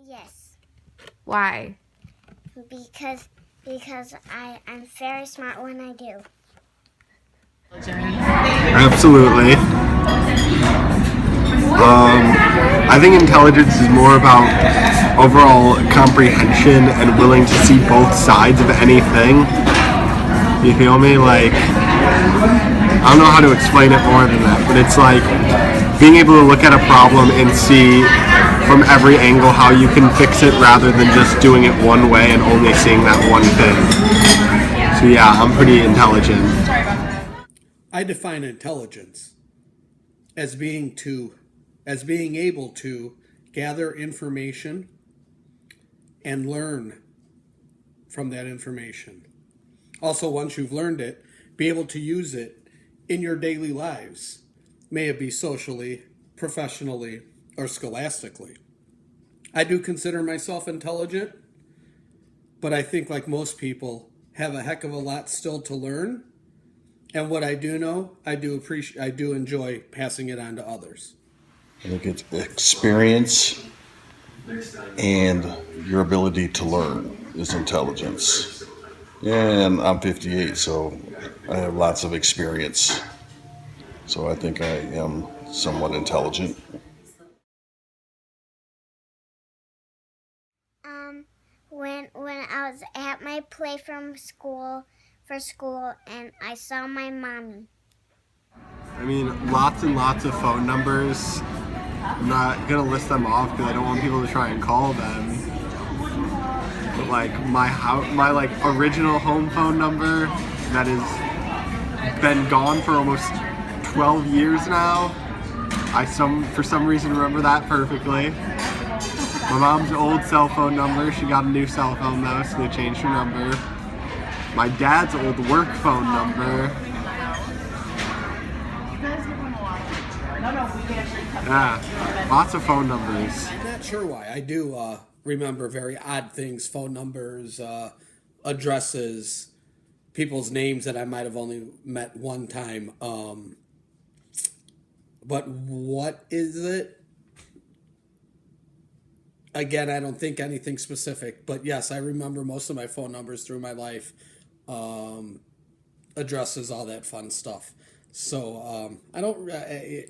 Yes. Why? Because I'm very smart when I do. Absolutely. I think intelligence is more about overall comprehension and willing to see both sides of anything. You feel me? Like, I don't know how to explain it more than that, but it's like being able to look at a problem and see from every angle how you can fix it rather than just doing it one way and only seeing that one thing. So yeah, I'm pretty intelligent. I define intelligence as being able to gather information and learn from that information. Also, once you've learned it, be able to use it in your daily lives, may it be socially, professionally, or scholastically. I do consider myself intelligent, but I think, like most people, have a heck of a lot still to learn. And what I do know, I do enjoy passing it on to others. I think it's experience and your ability to learn is intelligence. And I'm 58, so I have lots of experience. So I think I am somewhat intelligent. When I was at my play for school and I saw my mommy. I mean, lots and lots of phone numbers. I'm not gonna list them off because I don't want people to try and call them. But like my like original home phone number that has been gone for almost 12 years now. For some reason remember that perfectly. My mom's old cell phone number. She got a new cell phone though, so they changed her number. My dad's old work phone number. Yeah, lots of phone numbers. I'm not sure why. I do remember very odd things, phone numbers, addresses, people's names that I might have only met one time. But what is it? Again, I don't think anything specific, but yes, I remember most of my phone numbers through my life, addresses, all that fun stuff. So I don't,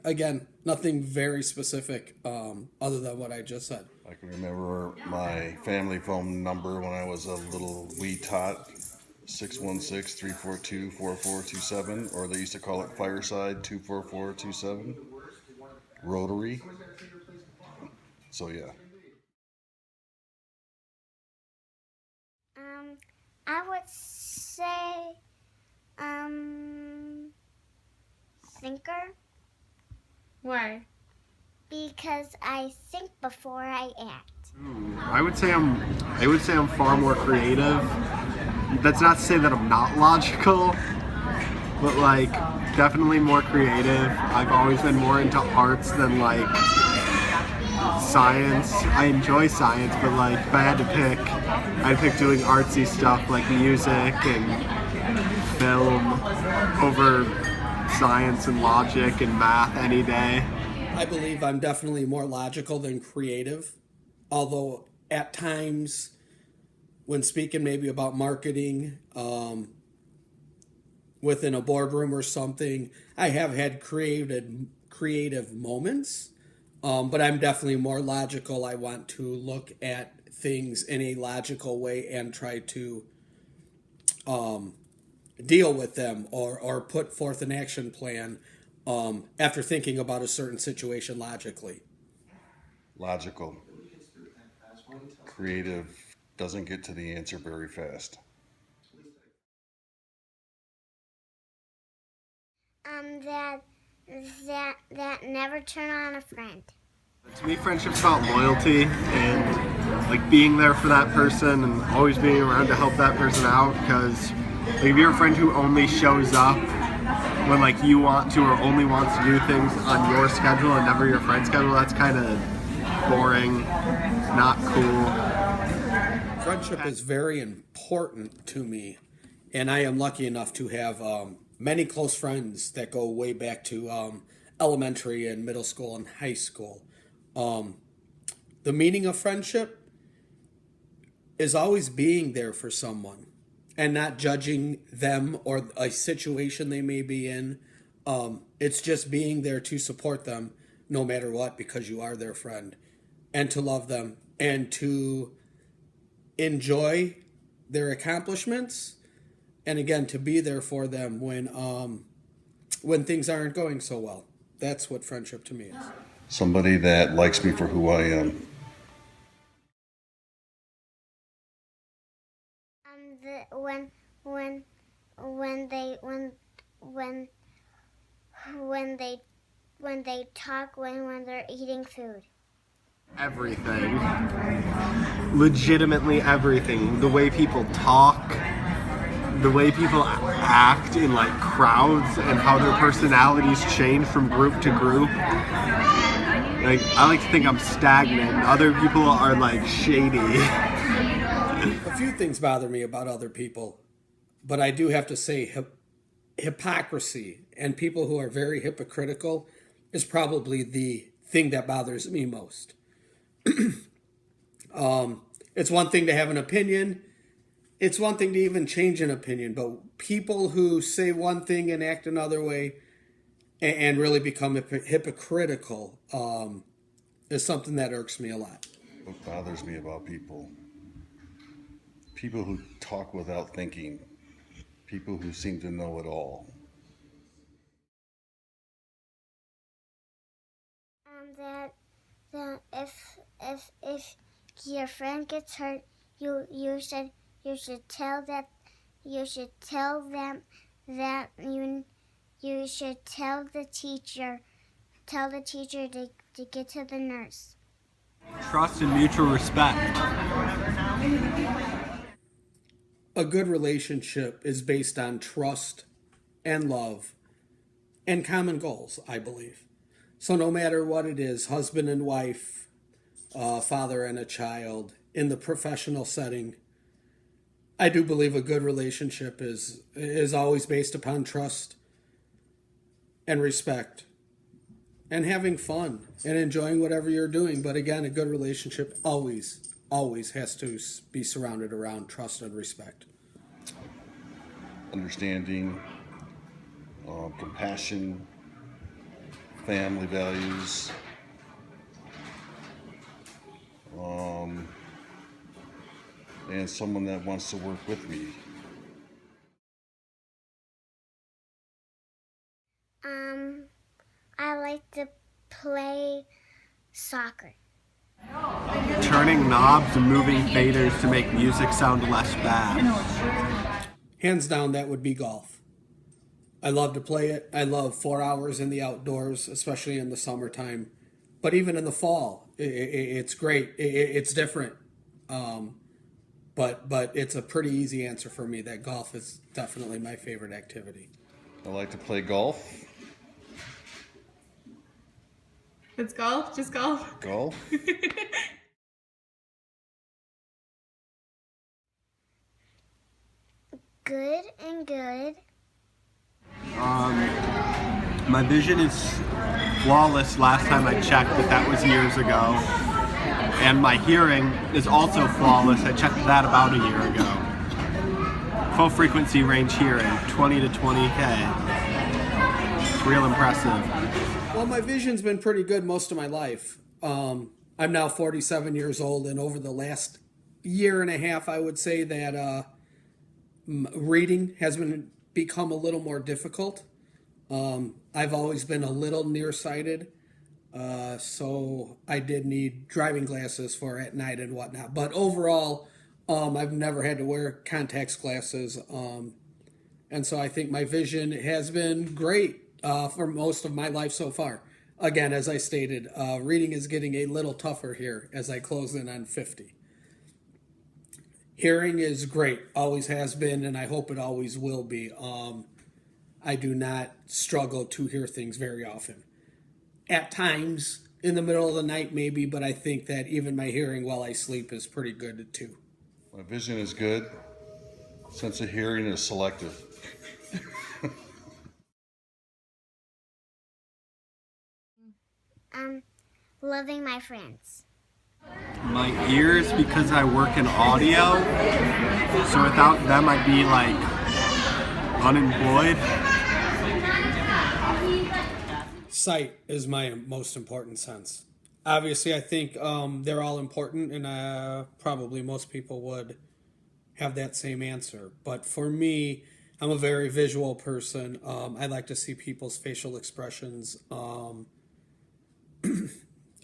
again, nothing very specific other than what I just said. I can remember my family phone number when I was a little wee tot, 616-342-4427, or they used to call it Fireside 24427, Rotary. So yeah. I would say thinker. Why? Because I think before I act. I would say I'm far more creative. That's not to say that I'm not logical, but like definitely more creative. I've always been more into arts than like science. I enjoy science, but like if I had to pick, I'd pick doing artsy stuff like music and film over science and logic and math any day. I believe I'm definitely more logical than creative, although at times when speaking maybe about marketing within a boardroom or something, I have had creative moments, but I'm definitely more logical. I want to look at things in a logical way and try to deal with them or put forth an action plan after thinking about a certain situation logically. Logical. Creative doesn't get to the answer very fast. That never turn on a friend. To me, friendship's about loyalty and like being there for that person and always being around to help that person out. Because like, if you're a friend who only shows up when like you want to or only wants to do things on your schedule and never your friend's schedule, that's kind of boring, not cool. Friendship is very important to me, and I am lucky enough to have many close friends that go way back to elementary and middle school and high school. The meaning of friendship is always being there for someone and not judging them or a situation they may be in. It's just being there to support them no matter what, because you are their friend, and to love them and to enjoy their accomplishments, and again to be there for them when things aren't going so well. That's what friendship to me is. Somebody that likes me for who I am. When they talk when they're eating food. Everything. Legitimately everything. The way people talk, the way people act in like crowds, and how their personalities change from group to group. Like, I like to think I'm stagnant. Other people are like shady. A few things bother me about other people, but I do have to say hypocrisy and people who are very hypocritical is probably the thing that bothers me most. It's one thing to have an opinion. It's one thing to even change an opinion, but people who say one thing and act another way and really become hypocritical is something that irks me a lot. What bothers me about people? People who talk without thinking. People who seem to know it all. That if your friend gets hurt, you should tell them that you should tell the teacher to get to the nurse. Trust and mutual respect. A good relationship is based on trust and love and common goals, I believe. So no matter what it is, husband and wife, father and a child, in the professional setting, I do believe a good relationship is always based upon trust and respect and having fun and enjoying whatever you're doing. But again, a good relationship always has to be surrounded around trust and respect. Understanding, compassion, family values, and someone that wants to work with me. I like to play soccer. Turning knobs and moving faders to make music sound less bad. Hands down, that would be golf. I love to play it. I love 4 hours in the outdoors, especially in the summertime. But even in the fall, it's great. It's different. But it's a pretty easy answer for me that golf is definitely my favorite activity. I like to play golf. It's golf? Just golf? Golf? Good and good. My vision is flawless last time I checked, but that was years ago. And my hearing is also flawless. I checked that about a year ago. Full frequency range hearing, 20 to 20K. It's real impressive. Well, my vision's been pretty good most of my life. I'm now 47 years old, and over the last year and a half, I would say that reading has become a little more difficult. I've always been a little nearsighted, so I did need driving glasses for at night and whatnot. But overall, I've never had to wear contacts glasses, and so I think my vision has been great for most of my life so far. Again, as I stated, reading is getting a little tougher here as I close in on 50. Hearing is great, always has been, and I hope it always will be. I do not struggle to hear things very often. At times, in the middle of the night maybe, but I think that even my hearing while I sleep is pretty good too. My vision is good. Sense of hearing is selective. Loving my friends. My ears, because I work in audio, so without them I'd be like unemployed. Sight is my most important sense. Obviously, I think they're all important, and probably most people would have that same answer. But for me, I'm a very visual person. I like to see people's facial expressions.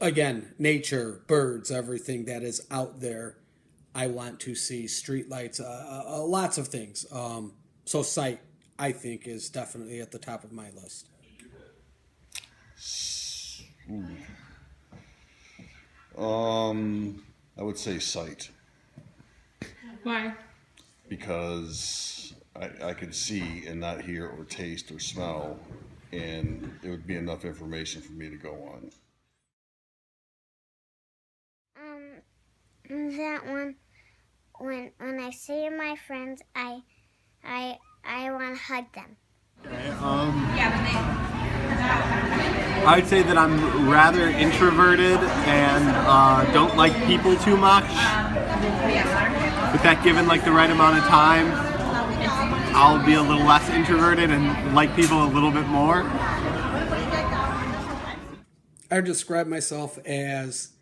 Again, nature, birds, everything that is out there. I want to see streetlights, lots of things. So sight, I think, is definitely at the top of my list. I would say sight. Why? Because I could see and not hear or taste or smell, and it would be enough information for me to go on. That one, when I see my friends, I want to hug them. I'd say that I'm rather introverted and don't like people too much. But that given like the right amount of time, I'll be a little less introverted and like people a little bit more. I describe myself as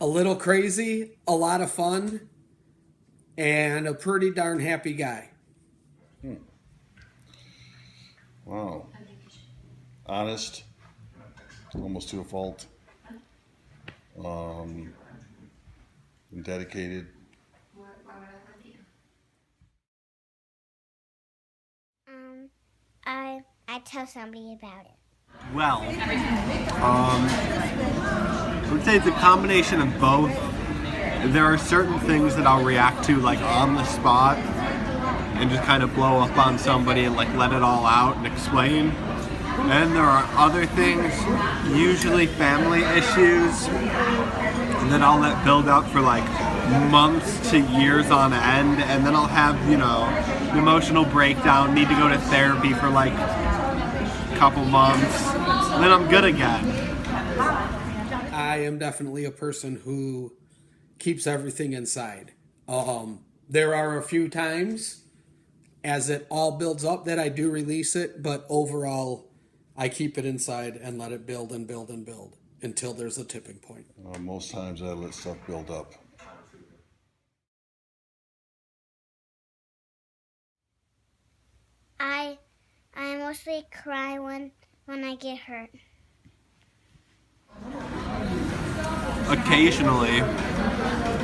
a little crazy, a lot of fun, and a pretty darn happy guy. Wow. Honest, almost to a fault. And dedicated. I tell somebody about it. Well, I would say it's a combination of both. There are certain things that I'll react to like on the spot and just kind of blow up on somebody and like let it all out and explain. And there are other things, usually family issues, that I'll let build up for like months to years on end, and then I'll have, an emotional breakdown, need to go to therapy for like a couple months, and then I'm good again. I am definitely a person who keeps everything inside. There are a few times as it all builds up that I do release it, but overall I keep it inside and let it build and build and build until there's a tipping point. Most times I let stuff build up. I mostly cry when I get hurt. Occasionally.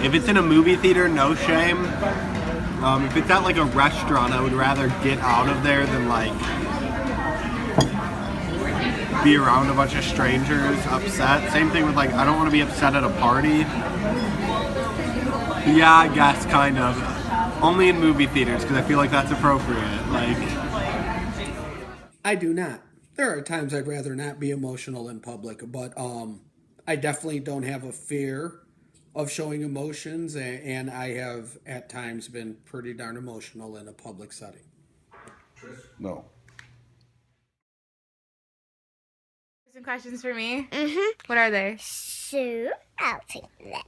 If it's in a movie theater, no shame. If it's at like a restaurant, I would rather get out of there than like be around a bunch of strangers upset. Same thing with like, I don't want to be upset at a party. Yeah, I guess kind of. Only in movie theaters because I feel like that's appropriate. Like, I do not. There are times I'd rather not be emotional in public, but I definitely don't have a fear of showing emotions, and I have at times been pretty darn emotional in a public setting. No. Some questions for me? Mm-hmm. What are they? So, I'll take that.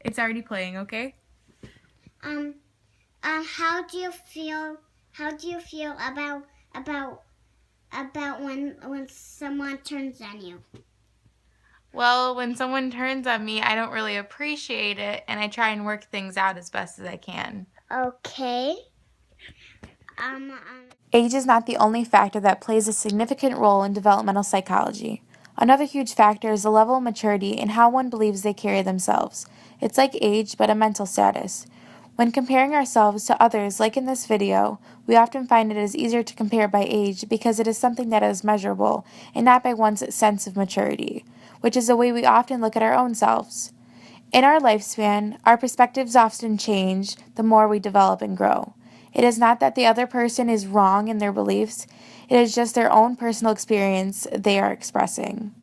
It's already playing, okay? How do you feel about when someone turns on you? Well, when someone turns on me, I don't really appreciate it, and I try and work things out as best as I can. Okay. Age is not the only factor that plays a significant role in developmental psychology. Another huge factor is the level of maturity and how one believes they carry themselves. It's like age, but a mental status. When comparing ourselves to others, like in this video, we often find it is easier to compare by age because it is something that is measurable and not by one's sense of maturity, which is the way we often look at our own selves. In our lifespan, our perspectives often change the more we develop and grow. It is not that the other person is wrong in their beliefs, it is just their own personal experience they are expressing.